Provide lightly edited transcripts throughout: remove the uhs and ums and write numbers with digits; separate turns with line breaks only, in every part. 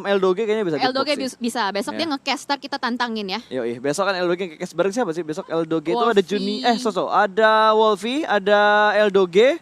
Eldoge kayaknya bisa
Eldoge
beatbox sih.
bisa. Besok dia nge-caster kita tantangin ya.
Yoi, besok kan Eldoge nge-cast bareng siapa sih? Besok Eldoge itu ada
Wolfie.
ada Wolfie, ada Eldoge,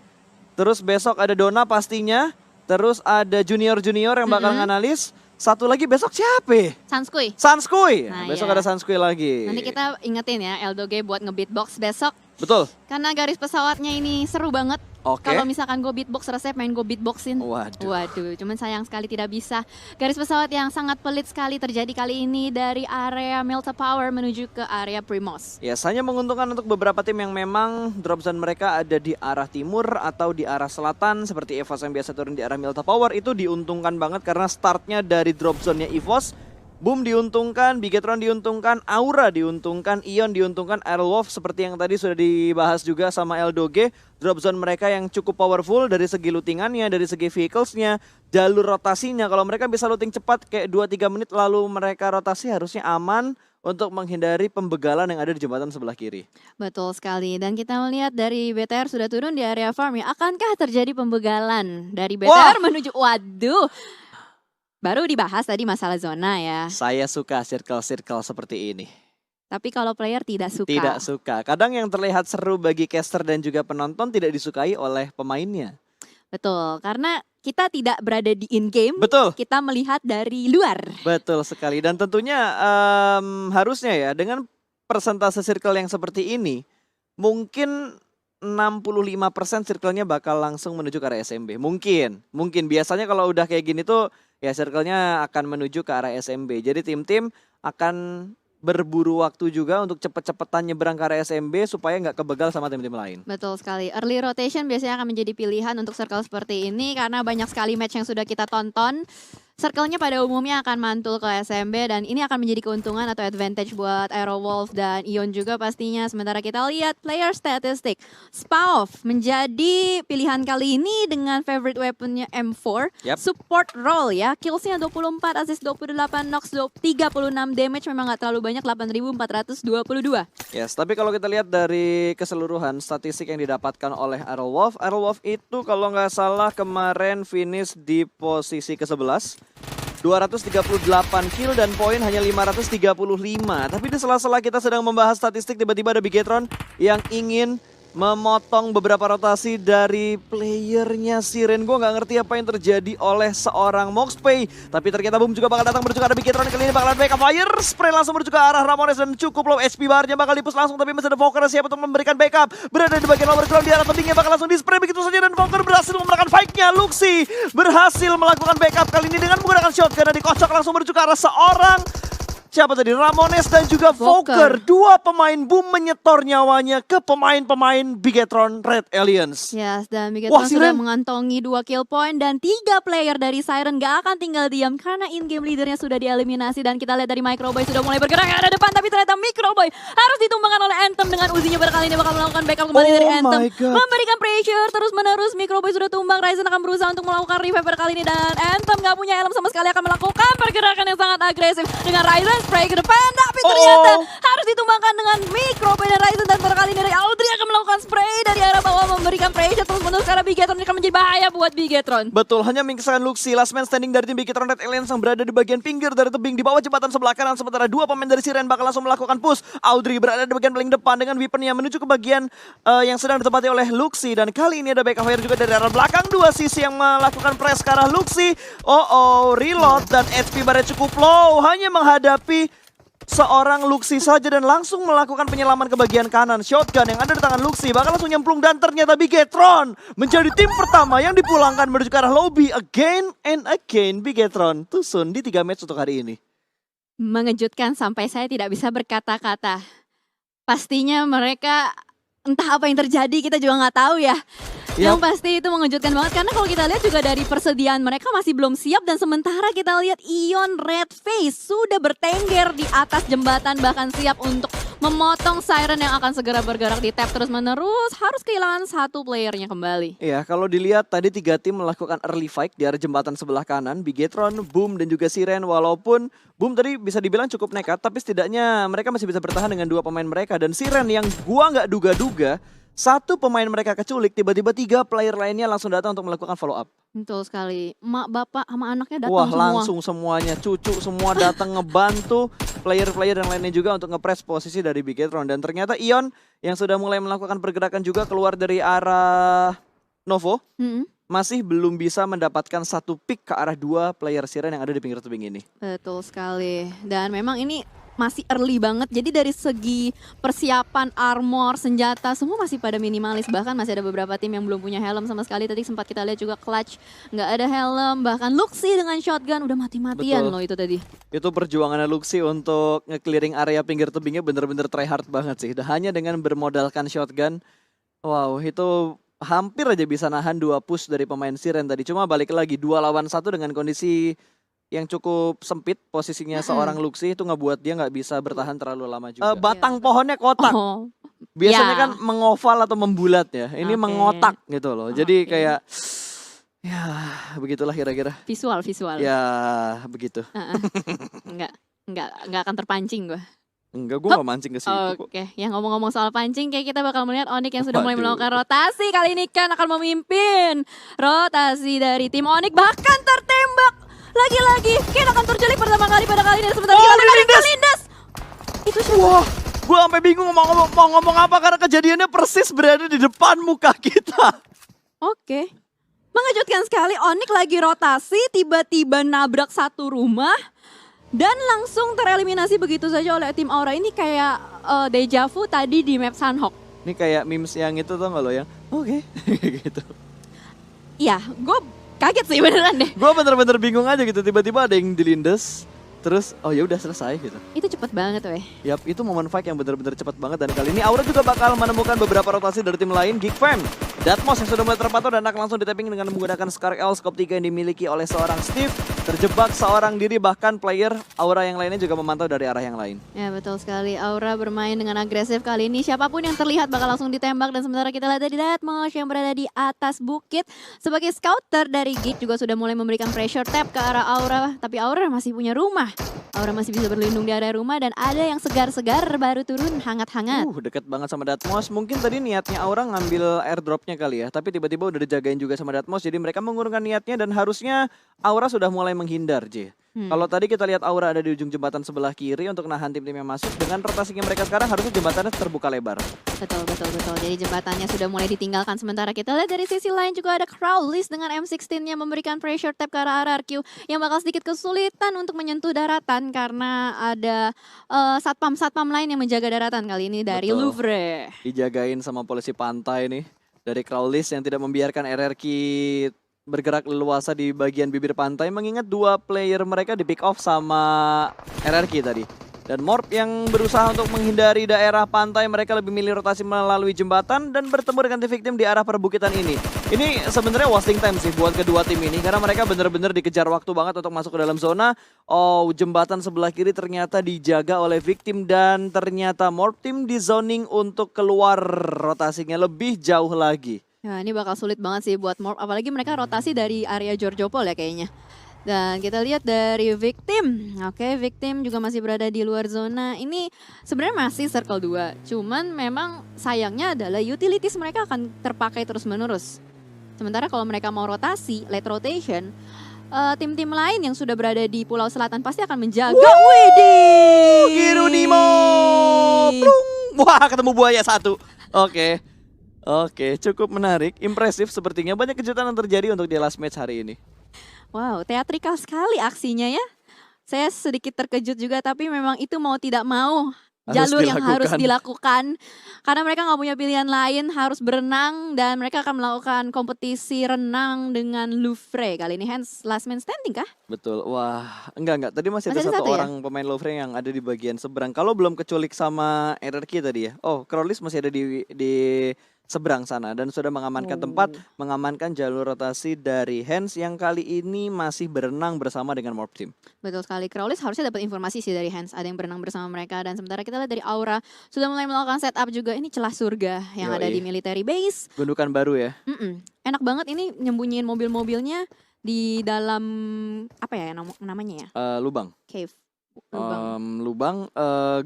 terus besok ada Dona pastinya, terus ada junior-junior yang bakal nganalis. Satu lagi besok siapa?
Sanskuy.
Sanskuy.
Nah,
Besok
iya.
ada Sanskuy lagi.
Nanti kita ingetin ya Eldoge buat nge-beatbox besok.
Betul.
Karena garis pesawatnya ini seru banget.
Oke.
Kalau misalkan gue beatbox resep main gue beatboxin.
Waduh.
Cuman sayang sekali tidak bisa. Garis pesawat yang sangat pelit sekali terjadi kali ini dari area Melta Power menuju ke area Primos.
Ya, hanya menguntungkan untuk beberapa tim yang memang drop zone mereka ada di arah timur atau di arah selatan. Seperti EVOS yang biasa turun di arah Melta Power itu diuntungkan banget karena startnya dari drop zone-nya EVOS. Boom diuntungkan, Bigetron diuntungkan, Aura diuntungkan, Ion diuntungkan, Airwolf seperti yang tadi sudah dibahas juga sama Eldoge. Drop zone mereka yang cukup powerful dari segi lootingannya, dari segi vehiclesnya, jalur rotasinya. Kalau mereka bisa looting cepat kayak 2-3 menit lalu mereka rotasi harusnya aman untuk menghindari pembegalan yang ada di jembatan sebelah kiri.
Betul sekali. Dan kita melihat dari BTR sudah turun di area farm ya. Akankah terjadi pembegalan dari BTR menuju... Waduh. Baru dibahas tadi masalah zona ya.
Saya suka circle-circle seperti ini.
Tapi kalau player tidak suka.
Tidak suka. Kadang yang terlihat seru bagi caster dan juga penonton tidak disukai oleh pemainnya.
Betul, karena kita tidak berada di in-game.
Betul.
Kita melihat dari luar.
Betul sekali. Dan tentunya harusnya ya dengan persentase circle yang seperti ini, mungkin 65% circle-nya bakal langsung menuju ke arah SMB. Mungkin biasanya kalau udah kayak gini tuh ya circle-nya akan menuju ke arah SMB. Jadi tim-tim akan berburu waktu juga untuk cepet-cepetan nyebrang ke arah SMB supaya nggak kebegal sama tim-tim lain.
Betul sekali. Early rotation biasanya akan menjadi pilihan untuk circle seperti ini karena banyak sekali match yang sudah kita tonton. Circle-nya pada umumnya akan mantul ke SMB dan ini akan menjadi keuntungan atau advantage buat Aerowolf dan Ion juga pastinya. Sementara kita lihat player statistik. Spaov menjadi pilihan kali ini dengan favorite weaponnya M4.
Yap.
Support role ya. Killsnya 24, assist 28, knocks 36, damage memang nggak terlalu banyak 8.422.
Yes, tapi kalau kita lihat dari keseluruhan statistik yang didapatkan oleh Aerowolf itu kalau nggak salah kemarin finish di posisi ke-11. 238 kill dan poin hanya 535. Tapi di sela-sela kita sedang membahas statistik tiba-tiba ada Bigetron yang ingin memotong beberapa rotasi dari playernya Siren. Gue nggak ngerti apa yang terjadi oleh seorang Moxpay. Tapi ternyata Boom juga bakal datang menuju ke arah Bigetron. Kali ini bakalan backup fire. Spray langsung menuju ke arah Ramones dan cukup low HP barnya bakal dipus langsung. Tapi masih ada Volker siap untuk memberikan backup. Berada di bagian lower ground di arah tebingnya bakal langsung di-spray begitu saja. Dan Volker berhasil memenangkan fight-nya. Luxi berhasil melakukan backup kali ini dengan menggunakan shotgun dan dikocok langsung menuju ke arah seorang siapa tadi? Ramones dan juga Volker. Dua pemain Boom menyetor nyawanya ke pemain-pemain Bigetron Red Aliens.
Yes, dan Bigetron sudah
Siren
mengantongi 2 kill point dan 3 player dari Siren gak akan tinggal diam karena in-game leadernya sudah dieliminasi. Dan kita lihat dari Microboy sudah mulai bergerak ke arah depan, tapi ternyata Microboy harus ditumbangkan oleh Anthem dengan Uzinya berkali ini bakal melakukan backup kembali dari Anthem. Memberikan pressure terus-menerus, Microboy sudah tumbang, Ryzen akan berusaha untuk melakukan revive kali ini dan Anthem gak punya helm sama sekali akan melakukan pergerakan yang sangat agresif dengan Ryzen spray ke depan, tapi ternyata harus ditumbangkan dengan Microboy dan Ryzen dan terkali ini Audrey akan melakukan spray dari arah bawah memberikan pressure terus menerus karena Bigetron ini akan menjadi bahaya buat Bigetron.
Betul, hanya mengisahkan Luxi, last man standing dari tim Bigetron Red Aliens yang berada di bagian pinggir dari tebing di bawah jembatan sebelah kanan, sementara dua pemain dari Siren bakal langsung melakukan push. Audrey berada di bagian paling depan dengan weaponnya menuju ke bagian yang sedang ditempati oleh Luxi dan kali ini ada backup fire juga dari arah belakang dua sisi yang melakukan press ke arah Luxi. Reload dan HP barnya cukup low, hanya menghadapi seorang Luxi saja dan langsung melakukan penyelaman ke bagian kanan. Shotgun yang ada di tangan Luxi bakal langsung nyemplung dan ternyata Bigetron menjadi tim pertama yang dipulangkan menuju ke arah lobby. Again and again Bigetron tusun di 3 match untuk hari ini.
Mengejutkan sampai saya tidak bisa berkata-kata. Pastinya mereka entah apa yang terjadi kita juga nggak tahu ya. Yang pasti itu mengejutkan banget karena kalau kita lihat juga dari persediaan mereka masih belum siap dan sementara kita lihat Ion Red Face sudah bertengger di atas jembatan bahkan siap untuk memotong Siren yang akan segera bergerak di tap terus menerus harus kehilangan satu playernya kembali.
Iya, kalau dilihat tadi 3 tim melakukan early fight di arah jembatan sebelah kanan, Bigetron, Boom dan juga Siren. Walaupun Boom tadi bisa dibilang cukup nekat tapi setidaknya mereka masih bisa bertahan dengan 2 pemain mereka dan Siren yang gua nggak duga-duga satu pemain mereka keculik, tiba-tiba 3 player lainnya langsung datang untuk melakukan follow up.
Betul sekali. Emak, bapak, sama anaknya datang
Wah,
semua.
langsung semuanya, cucu semua datang ngebantu player-player yang lainnya juga untuk nge-press posisi dari Bigetron. Dan ternyata Ion yang sudah mulai melakukan pergerakan juga keluar dari arah Novo, masih belum bisa mendapatkan satu pick ke arah 2 player Siren yang ada di pinggir tebing ini.
Betul sekali. Dan memang ini masih early banget. Jadi dari segi persiapan armor, senjata, semua masih pada minimalis. Bahkan masih ada beberapa tim yang belum punya helm sama sekali. Tadi sempat kita lihat juga Clutch nggak ada helm. Bahkan Luxi dengan shotgun udah mati-matian
Betul.
loh itu tadi.
Itu perjuangannya Luxi untuk nge-clearing area pinggir tebingnya bener-bener try hard banget sih. Dan hanya dengan bermodalkan shotgun, wow itu hampir aja bisa nahan 2 push dari pemain Siren tadi. Cuma balik lagi 2 lawan 1 dengan kondisi yang cukup sempit posisinya seorang Luxi itu ngebuat dia nggak bisa bertahan terlalu lama juga. Batang pohonnya kotak.
Oh,
Biasanya
ya.
kan mengoval atau membulat ya. Ini
Oke.
mengotak gitu loh. Jadi
Oke.
kayak ya begitulah kira-kira.
visual.
Ya begitu.
Enggak akan terpancing gue.
Enggak, gue gak mancing ke situ kok.
Oke, yang ngomong-ngomong soal pancing, kayak kita bakal melihat Onyx yang sudah mulai
Waduh.
melakukan rotasi. Kali ini kan akan memimpin rotasi dari tim Onyx, bahkan tertembak lagi-lagi. Ken akan terculik pertama kali pada kali ini. Sebentar kita lihat dari Lindas. Itu siapa?
Wah, gue sampai bingung mau ngomong apa karena kejadiannya persis berada di depan muka kita.
Oke. Mengejutkan sekali, Onyx lagi rotasi, tiba-tiba nabrak satu rumah. Dan langsung tereliminasi begitu saja oleh tim Aura. Ini kayak deja vu tadi di map Sunhawk.
Ini kayak memes yang itu tau gak lo yang oke gitu.
Iya, gue kaget sih beneran deh.
Gue bener-bener bingung aja gitu, tiba-tiba ada yang dilindes. Terus oh ya udah selesai gitu.
Itu cepet banget weh.
Yap, itu momen fight yang benar-benar cepat banget dan kali ini Aura juga bakal menemukan beberapa rotasi dari tim lain. Geek Fam, Datmos yang sudah mulai terpantau dan akan langsung ditapping dengan menggunakan Scar L scope 3 yang dimiliki oleh seorang Steve. Terjebak seorang diri, bahkan player Aura yang lainnya juga memantau dari arah yang lain.
Ya betul sekali, Aura bermain dengan agresif kali ini. Siapapun yang terlihat bakal langsung ditembak. Dan sementara kita lihat dari Datmos yang berada di atas bukit. Sebagai scouter dari Geek juga sudah mulai memberikan pressure tap ke arah Aura. Tapi Aura masih punya rumah. Aura masih bisa berlindung di area rumah dan ada yang segar-segar baru turun hangat-hangat.
Deket banget sama Datmos. Mungkin tadi niatnya Aura ngambil airdropnya kali ya, tapi tiba-tiba udah dijagain juga sama Datmos. Jadi mereka mengurungkan niatnya dan harusnya Aura sudah mulai menghindar, J. Kalau tadi kita lihat Aura ada di ujung jembatan sebelah kiri untuk nahan tim-tim yang masuk. Dengan rotasinya mereka sekarang harusnya jembatannya terbuka lebar.
Betul. Jadi jembatannya sudah mulai ditinggalkan. Sementara kita lihat dari sisi lain juga ada Crowlist dengan M16-nya memberikan pressure tap ke arah RRQ yang bakal sedikit kesulitan untuk menyentuh daratan karena ada satpam-satpam lain yang menjaga daratan kali ini dari
Betul.
Louvre.
Dijagain sama polisi pantai nih. Dari Crowlist yang tidak membiarkan RRQ bergerak leluasa di bagian bibir pantai, mengingat 2 player mereka di pick off sama RRQ tadi. Dan Morp yang berusaha untuk menghindari daerah pantai, mereka lebih milih rotasi melalui jembatan dan bertemu dengan tim victim di arah perbukitan ini. Ini sebenarnya wasting time sih buat kedua tim ini karena mereka benar-benar dikejar waktu banget untuk masuk ke dalam zona. Oh, jembatan sebelah kiri ternyata dijaga oleh victim dan ternyata Morp tim di zoning untuk keluar rotasinya lebih jauh lagi.
Ya, ini bakal sulit banget sih buat Morp, apalagi mereka rotasi dari area Georgiopol ya kayaknya. Dan kita lihat dari victim. Oke, victim juga masih berada di luar zona. Ini sebenarnya masih circle 2. Cuman memang sayangnya adalah utilities mereka akan terpakai terus-menerus. Sementara kalau mereka mau rotasi, late rotation, tim-tim lain yang sudah berada di Pulau Selatan pasti akan menjaga. Widih!
Kirunimo! Plung! Wah, ketemu buaya 1. Oke, cukup menarik, impresif sepertinya. Banyak kejutan yang terjadi untuk di last match hari ini.
Wow, teatrikal sekali aksinya ya. Saya sedikit terkejut juga, tapi memang itu mau tidak mau jalur yang harus dilakukan. Karena mereka nggak punya pilihan lain, harus berenang dan mereka akan melakukan kompetisi renang dengan Louvre. Kali ini hands last man standing kah?
Betul, wah enggak. Tadi masih ada satu
ya?
orang pemain Louvre yang ada di bagian seberang. Kalau belum keculik sama RRQ tadi ya. Oh, Crowlist masih ada di seberang sana dan sudah mengamankan tempat, mengamankan jalur rotasi dari Hands yang kali ini masih berenang bersama dengan Morp Team.
Betul sekali, Crowlist harusnya dapat informasi sih dari Hands, ada yang berenang bersama mereka. Dan sementara kita lihat dari Aura sudah mulai melakukan setup juga. Ini celah surga yang ada di military base.
Gundukan baru ya.
Enak banget ini nyembunyiin mobil-mobilnya di dalam apa ya namanya ya?
Lubang.
Cave. Lubang.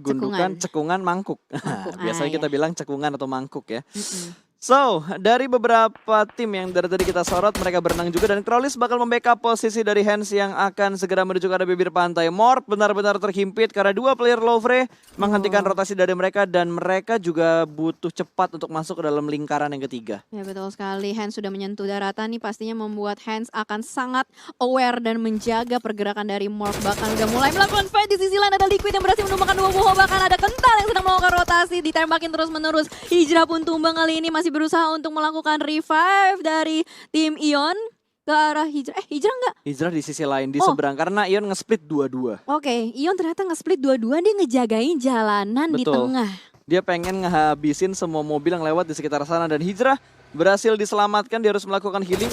Gundukan, cekungan, mangkuk.
Mangkuk.
Biasanya
Iya.
kita bilang cekungan atau mangkuk ya.
Mm-mm.
So, dari beberapa tim yang dari tadi kita sorot, mereka berenang juga dan Crowleys bakal membackup posisi dari Hans yang akan segera menuju ke arah bibir pantai. Morp benar-benar terhimpit karena 2 player Lovre menghentikan rotasi dari mereka dan mereka juga butuh cepat untuk masuk ke dalam lingkaran yang ketiga.
Ya betul sekali, Hans sudah menyentuh daratan nih pastinya membuat Hans akan sangat aware dan menjaga pergerakan dari Morph. Bahkan udah mulai melakukan fight di sisi lain ada Liquid yang berhasil menumbangkan 2 buah, bahkan ada Kental yang sedang melakukan rotasi, ditembakin terus menerus. Hijrah pun tumbang kali ini masih berusaha untuk melakukan revive dari tim Ion ke arah Hijrah. Hijrah enggak?
Hijrah di sisi lain, di
Oh.
seberang karena Ion nge-split 2-2.
Oke, Ion ternyata nge-split dua-dua, dia ngejagain jalanan di
Betul.
tengah.
Dia pengen ngehabisin semua mobil yang lewat di sekitar sana dan Hijrah berhasil diselamatkan. Dia harus melakukan healing.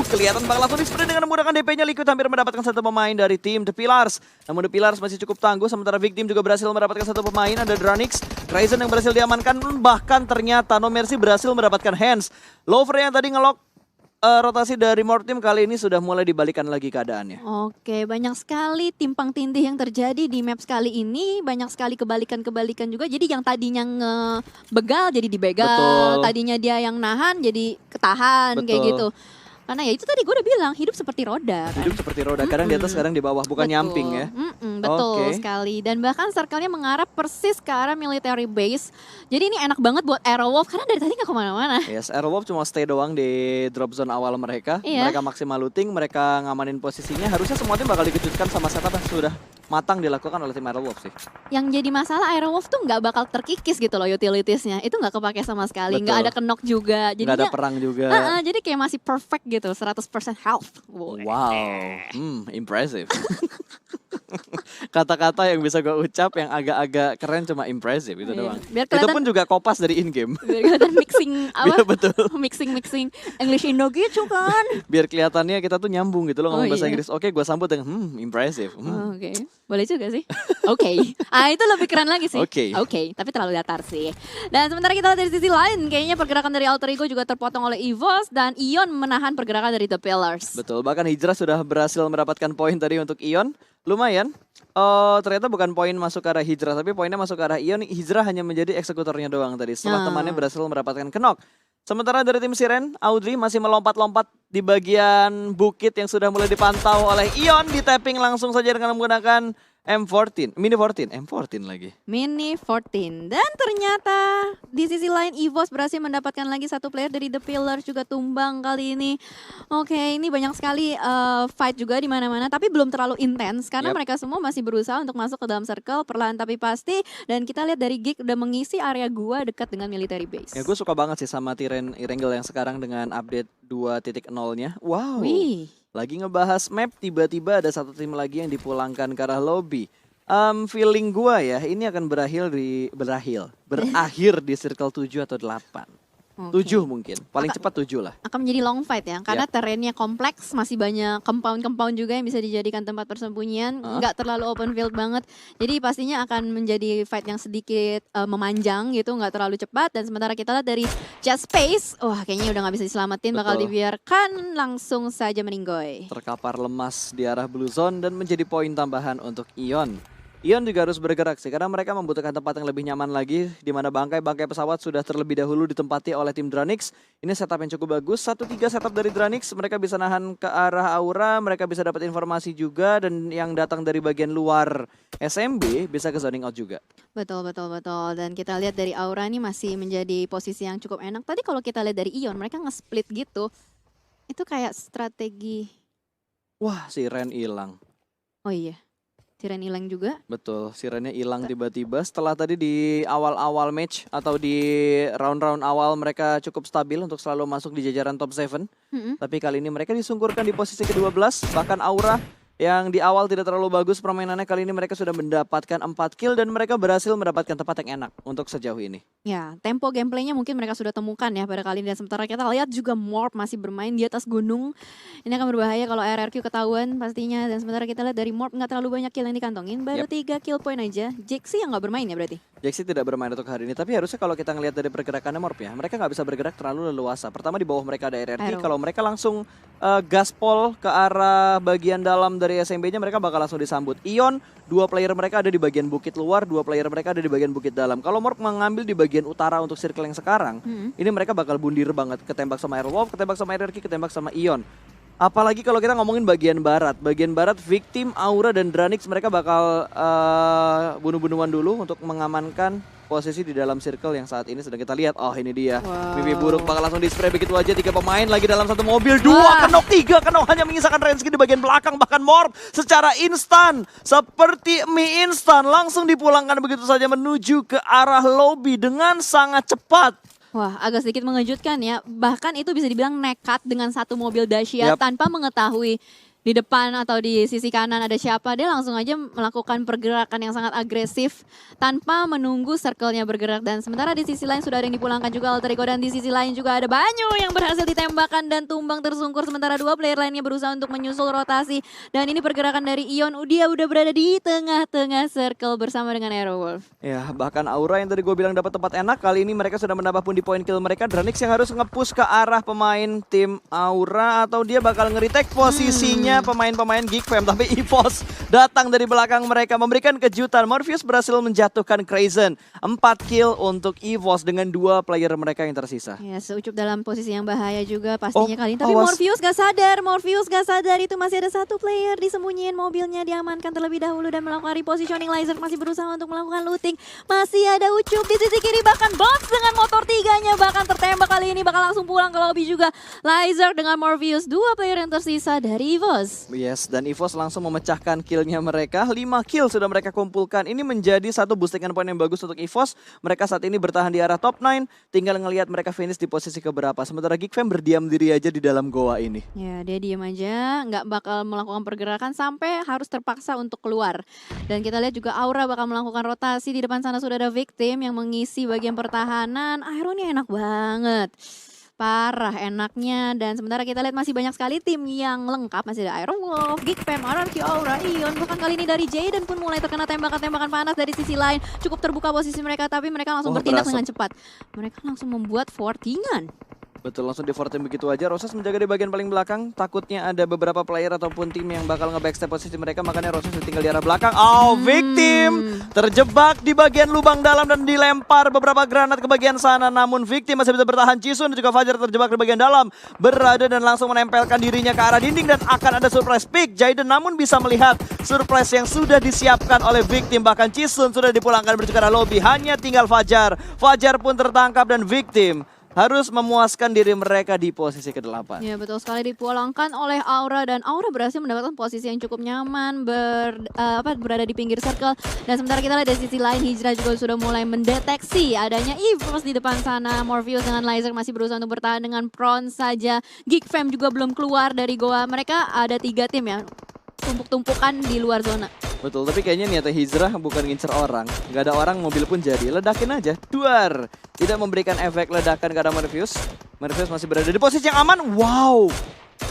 Kelihatan bakal langsung di-spray dengan menggunakan DP-nya. Liquid hampir mendapatkan satu pemain dari tim The Pillars. Namun The Pillars masih cukup tangguh. Sementara Victim juga berhasil mendapatkan satu pemain. Ada Dranix, Ryzen yang berhasil diamankan. Bahkan ternyata No Mercy berhasil mendapatkan Hands. Lover yang tadi ngelok rotasi dari Morph Team kali ini sudah mulai dibalikan lagi keadaannya.
Oke, banyak sekali timpang tindih yang terjadi di map kali ini. Banyak sekali kebalikan-kebalikan juga. Jadi yang tadinya ngebegal jadi dibegal.
Betul.
Tadinya dia yang nahan jadi ketahan kayak
Betul.
gitu. Karena ya itu tadi gue udah bilang, hidup seperti roda kan.
Hidup seperti roda, kadang di atas, kadang di bawah, bukan
Betul.
nyamping ya.
Betul
Oke.
sekali. Dan bahkan circle-nya mengarah persis ke arah military base. Jadi ini enak banget buat Aerowolf karena dari tadi gak kemana-mana.
Yes, Aerowolf cuma stay doang di drop zone awal mereka.
Iya.
Mereka maksimal looting, mereka ngamanin posisinya. Harusnya semua tim bakal dikejutkan sama setup yang sudah matang dilakukan oleh tim Aerowolf sih.
Yang jadi masalah Aerowolf tuh nggak bakal terkikis gitu loh utilitiesnya. Itu nggak kepake sama sekali. Nggak
Betul.
ada kenok juga.
Nggak ada perang juga.
Jadi kayak masih perfect gitu. 100% health.
Wow, impressive. Kata-kata yang bisa gue ucap yang agak-agak keren cuma impressive itu
Iya.
doang.
Biar
Itu
kelihatan-
pun juga kopas dari in-game.
Biar kelihatan mixing
Biar
apa?
betul.
mixing English Indo gitu kan.
Biar kelihatannya kita tuh nyambung gitu loh ngomong
Oh,
bahasa
iya.
Inggris. Oke, gue sambut dengan impressive.
Oke, boleh juga sih. Oke, itu lebih keren lagi sih.
Oke.
Tapi terlalu datar sih. Dan sementara kita lihat dari sisi lain, kayaknya pergerakan dari Alter Ego juga terpotong oleh EVOS dan Ion menahan pergerakan dari The Pillars.
Betul, bahkan Hijrah sudah berhasil mendapatkan poin tadi untuk Ion. Lumayan. Ternyata bukan poin masuk ke arah Hijrah, tapi poinnya masuk ke arah Ion. Hijrah hanya menjadi eksekutornya doang tadi setelah temannya berhasil mendapatkan kenok. Sementara dari tim Siren, Audrey masih melompat-lompat di bagian bukit yang sudah mulai dipantau oleh Ion. Di tapping langsung saja dengan menggunakan M14, Mini 14, M14 lagi.
Mini 14. Dan ternyata di sisi lain EVOS berhasil mendapatkan lagi satu player dari The Pillars juga tumbang kali ini. Oke, ini banyak sekali fight juga di mana-mana tapi belum terlalu intens karena
Yap.
mereka semua masih berusaha untuk masuk ke dalam circle perlahan tapi pasti dan kita lihat dari Geek udah mengisi area gua dekat dengan military base.
Ya gue suka banget sih sama Tyrion Irengel yang sekarang dengan update 2.0-nya. Wow.
Wih.
Lagi ngebahas map, tiba-tiba ada satu tim lagi yang dipulangkan ke arah lobby. Feeling gua ya, ini akan berakhir di circle 7 atau 8.
Oke.
7 mungkin, paling cepat 7 lah.
Akan menjadi long fight ya karena terrennya kompleks, masih banyak compound juga yang bisa dijadikan tempat persembunyian, nggak terlalu open field banget, jadi pastinya akan menjadi fight yang sedikit memanjang gitu, nggak terlalu cepat. Dan sementara kita lihat dari Just Space, wah kayaknya udah nggak bisa diselamatin, bakal
Betul.
dibiarkan langsung saja meninggoy.
Terkapar lemas di arah blue zone dan menjadi poin tambahan untuk Ion. Ion juga harus bergerak sih karena mereka membutuhkan tempat yang lebih nyaman lagi di mana bangkai-bangkai pesawat sudah terlebih dahulu ditempati oleh tim Dranix. Ini setup yang cukup bagus. 1-3 setup dari Dranix, mereka bisa nahan ke arah Aura, mereka bisa dapat informasi juga dan yang datang dari bagian luar SMB bisa ke zoning out juga.
Betul. Dan kita lihat dari Aura nih masih menjadi posisi yang cukup enak. Tadi kalau kita lihat dari Ion, mereka nge-split gitu. Itu kayak strategi.
Wah, si Ren hilang.
Oh iya, Siren hilang juga.
Betul, sirennya hilang tiba-tiba setelah tadi di awal-awal match atau di round-round awal mereka cukup stabil untuk selalu masuk di jajaran top 7. Tapi kali ini mereka disungkurkan di posisi ke-12, bahkan Aura yang di awal tidak terlalu bagus permainannya, kali ini mereka sudah mendapatkan 4 kill dan mereka berhasil mendapatkan tempat yang enak untuk sejauh ini.
Ya, tempo gameplaynya mungkin mereka sudah temukan ya pada kali ini. Dan sementara kita lihat juga Morph masih bermain di atas gunung. Ini akan berbahaya kalau RRQ ketahuan pastinya. Dan sementara kita lihat dari Morph nggak terlalu banyak kill yang dikantongin. Baru 3 kill point aja. Jixi yang nggak bermain ya berarti?
Jaxi tidak bermain untuk hari ini, tapi harusnya kalau kita ngelihat dari pergerakannya Morp ya, mereka nggak bisa bergerak terlalu leluasa. Pertama di bawah mereka ada RRQ,
Aero.
kalau mereka langsung gaspol ke arah bagian dalam dari SMB-nya mereka bakal langsung disambut. Ion, 2 player mereka ada di bagian bukit luar, 2 player mereka ada di bagian bukit dalam. Kalau Morp mengambil di bagian utara untuk circle yang sekarang, ini mereka bakal bundir banget, ketembak sama Aerowolf, ketembak sama RRQ, ketembak sama Ion. Apalagi kalau kita ngomongin bagian barat. Bagian barat, Victim, Aura, dan Dranix mereka bakal bunuh-bunuhan dulu untuk mengamankan posisi di dalam circle yang saat ini sedang kita lihat. Oh ini dia, mimpi buruk bakal langsung di-spray begitu aja. 3 pemain lagi dalam satu mobil, 2 kenok, 3 kenok, hanya menyisakan Rensky di bagian belakang. Bahkan Morp secara instan, seperti mie instan, langsung dipulangkan begitu saja menuju ke arah lobby dengan sangat cepat.
Wah, agak sedikit mengejutkan ya. Bahkan itu bisa dibilang nekat dengan satu mobil dahsyat tanpa mengetahui di depan atau di sisi kanan ada siapa. Dia langsung aja melakukan pergerakan yang sangat agresif tanpa menunggu circle-nya bergerak. Dan sementara di sisi lain sudah ada yang dipulangkan juga Alter Ego. Dan di sisi lain juga ada Banyu yang berhasil ditembakkan dan tumbang tersungkur. Sementara 2 player lainnya berusaha untuk menyusul rotasi. Dan ini pergerakan dari Ion. Dia udah berada di tengah-tengah circle bersama dengan Aerowolf.
Ya, bahkan Aura yang tadi gue bilang dapat tempat enak, kali ini mereka sudah menambah pundi poin kill mereka. Dranix yang harus nge-push ke arah pemain tim Aura atau dia bakal nge-retake posisinya pemain-pemain Geek Fam. Tapi EVOS datang dari belakang mereka memberikan kejutan. Morpheus berhasil menjatuhkan Crazen. 4 kill untuk EVOS dengan 2 player mereka yang tersisa.
Ya, seucup dalam posisi yang bahaya juga pastinya kali ini. Tapi
awas.
Morpheus gak sadar itu masih ada 1 player disembunyiin, mobilnya diamankan terlebih dahulu dan melakukan repositioning. Laser masih berusaha untuk melakukan looting. Masih ada Ucup di sisi kiri, bahkan Box dengan motor 3-nya bahkan tertembak kali ini, bakal langsung pulang ke lobby juga. Laser dengan Morpheus, 2 player yang tersisa dari EVOS.
Yes, dan EVOS langsung memecahkan killnya mereka. 5 kill sudah mereka kumpulkan. Ini menjadi satu boostingan poin yang bagus untuk EVOS. Mereka saat ini bertahan di arah top 9. Tinggal ngelihat mereka finish di posisi keberapa. Sementara Geek Fam berdiam diri aja di dalam goa ini.
Ya, dia diam aja, nggak bakal melakukan pergerakan sampai harus terpaksa untuk keluar. Dan kita lihat juga Aura bakal melakukan rotasi. Di depan sana sudah ada Victim yang mengisi bagian pertahanan. Aero ini enak banget. Parah enaknya. Dan sementara kita lihat masih banyak sekali tim yang lengkap. Masih ada Aerowolf, Geek Fam, RRQ, Aura, Ion. Bahkan kali ini dari Jaden pun mulai terkena tembakan-tembakan panas dari sisi lain. Cukup terbuka posisi mereka, tapi mereka langsung bertindak dengan cepat. Mereka langsung membuat fortingan.
Betul, langsung di fortin begitu aja. Roses menjaga di bagian paling belakang. Takutnya ada beberapa player ataupun tim yang bakal nge-backstep posisi mereka. Makanya Roses tinggal di arah belakang. Oh, Victim terjebak di bagian lubang dalam dan dilempar beberapa granat ke bagian sana. Namun Victim masih bisa bertahan. Jisun dan juga Fajar terjebak di bagian dalam. Berada dan langsung menempelkan dirinya ke arah dinding. Dan akan ada surprise pick. Jaden namun bisa melihat surprise yang sudah disiapkan oleh Victim. Bahkan Jisun sudah dipulangkan menuju ke arah lobby. Hanya tinggal Fajar. Fajar pun tertangkap dan Victim harus memuaskan diri mereka di posisi ke-8.
Ya, betul sekali, dipulangkan oleh Aura dan Aura berhasil mendapatkan posisi yang cukup nyaman berada di pinggir circle. Dan sementara kita lihat dari sisi lain Hijrah juga sudah mulai mendeteksi adanya EVOS di depan sana. Morpheus dengan Laser masih berusaha untuk bertahan dengan Prawn saja. Geek Fam juga belum keluar dari goa. Mereka ada 3 tim ya, tumpuk-tumpukan di luar zona.
Betul, tapi kayaknya niatnya Hijrah bukan ngincer orang. Gak ada orang, mobil pun jadi. Ledakin aja, duar. Tidak memberikan efek ledakan ke arah Morpheus. Morpheus masih berada di posisi yang aman. Wow,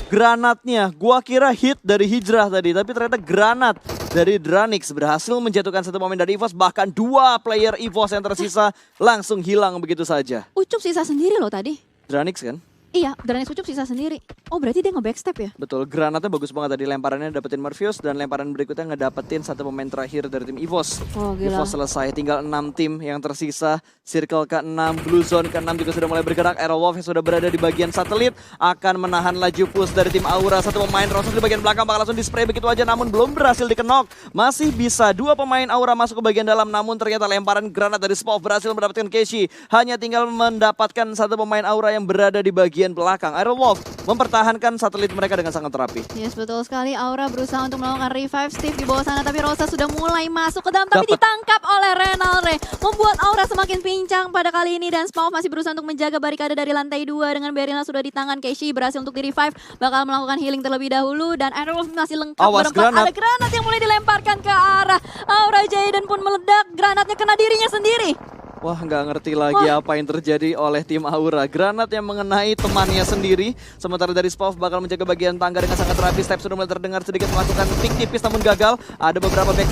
granatnya. Gua kira hit dari Hijrah tadi, tapi ternyata granat dari Dranix berhasil menjatuhkan satu momen dari EVOS. Bahkan 2 player EVOS yang tersisa langsung hilang begitu saja.
Ucup sisa sendiri loh tadi.
Dranix kan?
Iya, Dranix Ucup sisa sendiri. Oh, berarti dia nge-backstep ya?
Betul, granatnya bagus banget tadi. Lemparannya dapetin Morpheus dan lemparan berikutnya ngedapetin satu pemain terakhir dari tim EVOS.
Oh, gila.
EVOS selesai, tinggal 6 tim yang tersisa. Circle ke-6, Blue Zone ke-6 juga sudah mulai bergerak. Aerowolf yang sudah berada di bagian satelit akan menahan laju push dari tim Aura. Satu pemain Roses di bagian belakang bakal langsung di-spray begitu aja, namun belum berhasil dikenok. Masih bisa 2 pemain Aura masuk ke bagian dalam, namun ternyata lemparan granat dari Spov berhasil mendapatkan Keshi. Hanya tinggal mendapatkan satu pemain Aura yang berada di bagian belakang. Aerowolf mempertahankan satelit mereka dengan sangat rapi.
Yes, betul sekali. Aura berusaha untuk melakukan revive Steve di bawah sana, tapi Rosa sudah mulai masuk ke dalam, tapi ditangkap oleh Renalre. Membuat Aura semakin pincang pada kali ini, dan Spawn masih berusaha untuk menjaga barikade dari lantai 2 dengan Berina sudah di tangan. Keshi berhasil untuk di-revive, bakal melakukan healing terlebih dahulu, dan Aerowolf masih lengkap berempat. Ada granat yang mulai dilemparkan ke arah Aura. Jaden pun meledak, granatnya kena dirinya sendiri.
Wah, nggak ngerti lagi apa yang terjadi oleh tim Aura. Granat yang mengenai temannya sendiri. Sementara dari Spov bakal menjaga bagian tangga dengan sangat rapi. Step sudah mulai terdengar sedikit melakukan pick tipis namun gagal. Ada beberapa back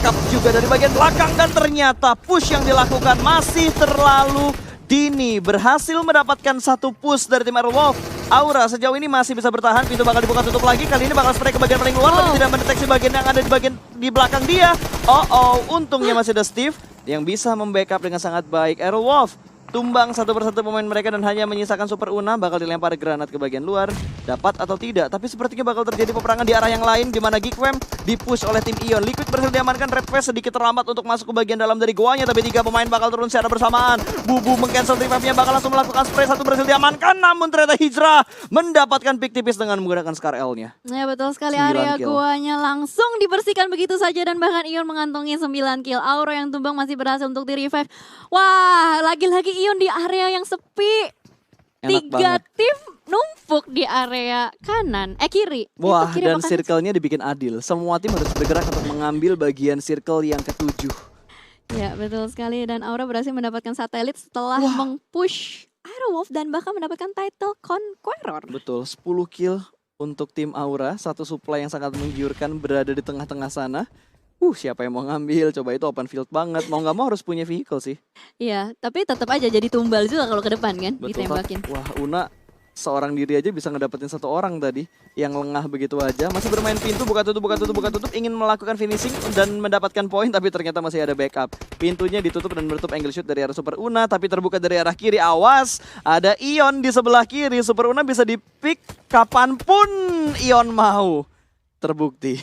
backup juga dari bagian belakang dan ternyata push yang dilakukan masih terlalu dini. Berhasil mendapatkan satu push dari tim Aerowolf. Aura sejauh ini masih bisa bertahan, pintu bakal dibuka tutup lagi. Kali ini bakal spray ke bagian paling luar, tapi tidak mendeteksi bagian yang ada di bagian di belakang dia. Untungnya masih ada Steve yang bisa membackup dengan sangat baik. Aerowolf tumbang satu persatu pemain mereka dan hanya menyisakan Super Una. Bakal dilempar granat ke bagian luar, dapat atau tidak, tapi sepertinya bakal terjadi peperangan di arah yang lain di mana Geekwem dipush oleh tim Ion. Liquid berhasil diamankan, Red Face sedikit terlambat untuk masuk ke bagian dalam dari goanya, tapi 3 pemain bakal turun secara bersamaan. Bubu meng-cancel revive-nya, bakal langsung melakukan spray, satu berhasil diamankan, namun ternyata Hijrah mendapatkan pick tipis dengan menggunakan Scar L-nya.
Ya betul sekali,
9
area
kill.
guanya langsung dibersihkan begitu saja dan bahkan Ion mengantongi 9 kill. Aura yang tumbang masih berhasil untuk di-revive. Wah, lagi-lagi Ion di area yang sepi.
Enak
3
banget.
tim numpuk di area kanan, kiri.
Wah,
Itu kiri
dan
apa kanan?
circle-nya dibikin adil. Semua tim harus bergerak untuk mengambil bagian circle yang ke-7.
Ya betul sekali, dan Aura berhasil mendapatkan satelit setelah meng-push Aerowolf dan bahkan mendapatkan title Conqueror.
Betul, 10 kill untuk tim Aura. Satu supply yang sangat menggiurkan berada di tengah-tengah sana. Siapa yang mau ngambil? Coba itu open field banget. Mau nggak mau harus punya vehicle sih.
Iya, tapi tetap aja jadi tumbal juga kalau ke depan kan,
Betul,
ditembakin.
Wah, Una seorang diri aja bisa ngedapetin satu orang tadi yang lengah begitu aja. Masih bermain pintu, buka tutup, ingin melakukan finishing dan mendapatkan poin, tapi ternyata masih ada backup. Pintunya ditutup dan menutup angle shoot dari arah Super Una, tapi terbuka dari arah kiri. Awas, ada Ion di sebelah kiri. Super Una bisa di-pick kapanpun Ion mau. Terbukti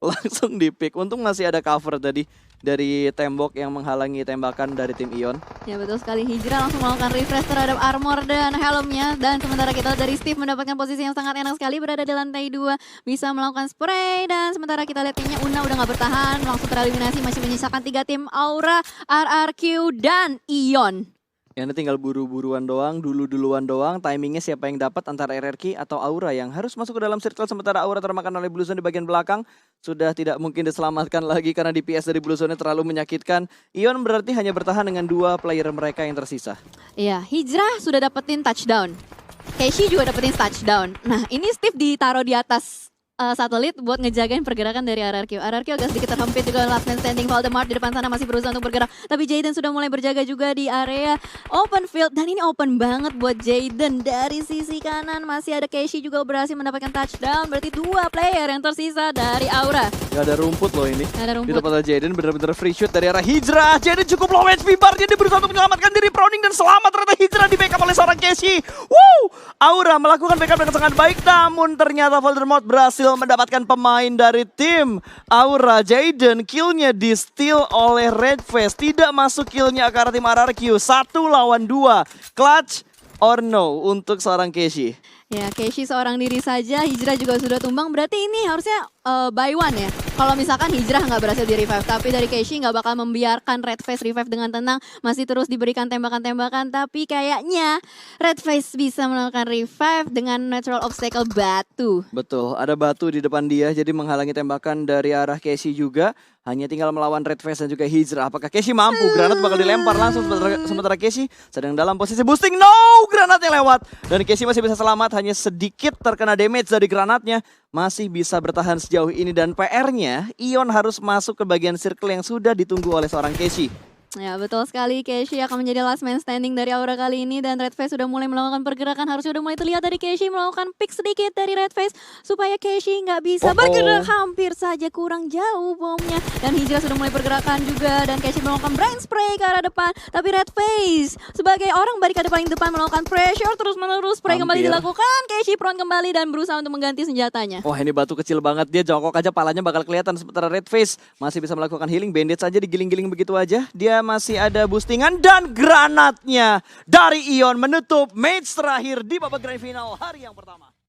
langsung di-pick. Untung masih ada cover tadi dari tembok yang menghalangi tembakan dari tim Ion.
Ya betul sekali, Hijrah langsung melakukan refresh terhadap armor dan helmnya. Dan sementara kita dari Steve mendapatkan posisi yang sangat enak sekali, berada di lantai 2, bisa melakukan spray. Dan sementara kita lihat timnya Una udah gak bertahan, langsung tereliminasi, masih menyisakan 3 tim Aura, RRQ, dan Ion.
Ya, ini tinggal buru-buruan doang, duluan doang. Timingnya siapa yang dapat antara RRQ atau Aura yang harus masuk ke dalam circle, sementara Aura termakan oleh Blue Zone di bagian belakang. Sudah tidak mungkin diselamatkan lagi karena DPS dari Blue Zone terlalu menyakitkan. Ion berarti hanya bertahan dengan 2 player mereka yang tersisa.
Iya, Hijrah sudah dapetin touchdown. Keishi juga dapetin touchdown. Nah, ini Steve ditaruh di atas satelit buat ngejagain pergerakan dari RRQ. RRQ agak sedikit terhempit juga, last man standing. Voldemort di depan sana masih berusaha untuk bergerak, tapi Jaden sudah mulai berjaga juga di area open field, dan ini open banget buat Jaden. Dari sisi kanan masih ada Keishi juga berhasil mendapatkan touchdown, berarti 2 player yang tersisa dari Aura.
Gak ada rumput loh ini.
Gak ada
Di
rumput.
tempat Jaden benar-benar free shoot dari arah Hijrah. Jaden cukup low HP bar, jadi berusaha untuk menyelamatkan diri. Browning dan selamat, ternyata Hijrah di backup oleh seorang Keishi. Aura melakukan backup dengan sangat baik, namun ternyata Voldemort berhasil mendapatkan pemain dari tim Aura. Jaden killnya di steal oleh Redface. Tidak masuk killnya ke arah tim RRQ. 1 lawan 2. Clutch or no untuk seorang Keishi.
Ya, Keishi seorang diri saja, Hijrah juga sudah tumbang, berarti ini harusnya buy one ya. Kalau misalkan Hijrah nggak berhasil di revive, tapi dari Keishi nggak bakal membiarkan Redface revive dengan tenang, masih terus diberikan tembakan-tembakan, tapi kayaknya Redface bisa melakukan revive dengan natural obstacle batu.
Betul, ada batu di depan dia, jadi menghalangi tembakan dari arah Keishi juga. Hanya tinggal melawan Redface dan juga Hijrah. Apakah Keishi mampu? Granat bakal dilempar langsung, sementara Keishi sedang dalam posisi boosting. No! Granatnya lewat. Dan Keishi masih bisa selamat, hanya sedikit terkena damage dari granatnya. Masih bisa bertahan sejauh ini, dan PR-nya Ion harus masuk ke bagian circle yang sudah ditunggu oleh seorang Keishi.
Ya betul sekali, Keishi akan menjadi last man standing dari Aura kali ini, dan Redface sudah mulai melakukan pergerakan. Harusnya sudah mulai terlihat dari Keishi melakukan pick sedikit dari Redface supaya Keishi nggak bisa bergerak, hampir saja kurang jauh bomnya. Dan Hijrah sudah mulai pergerakan juga, dan Keishi melakukan brain spray ke arah depan, tapi Redface sebagai orang barikade paling depan melakukan pressure terus menerus. Spray kembali dilakukan, Keishi prone kembali dan berusaha untuk mengganti senjatanya.
Wah, ini batu kecil banget, dia jongkok aja palanya bakal kelihatan, sementara Redface masih bisa melakukan healing. Bandage aja digiling-giling begitu aja. Dia masih ada boostingan, dan granatnya dari Ion menutup match terakhir di babak grand final hari yang pertama.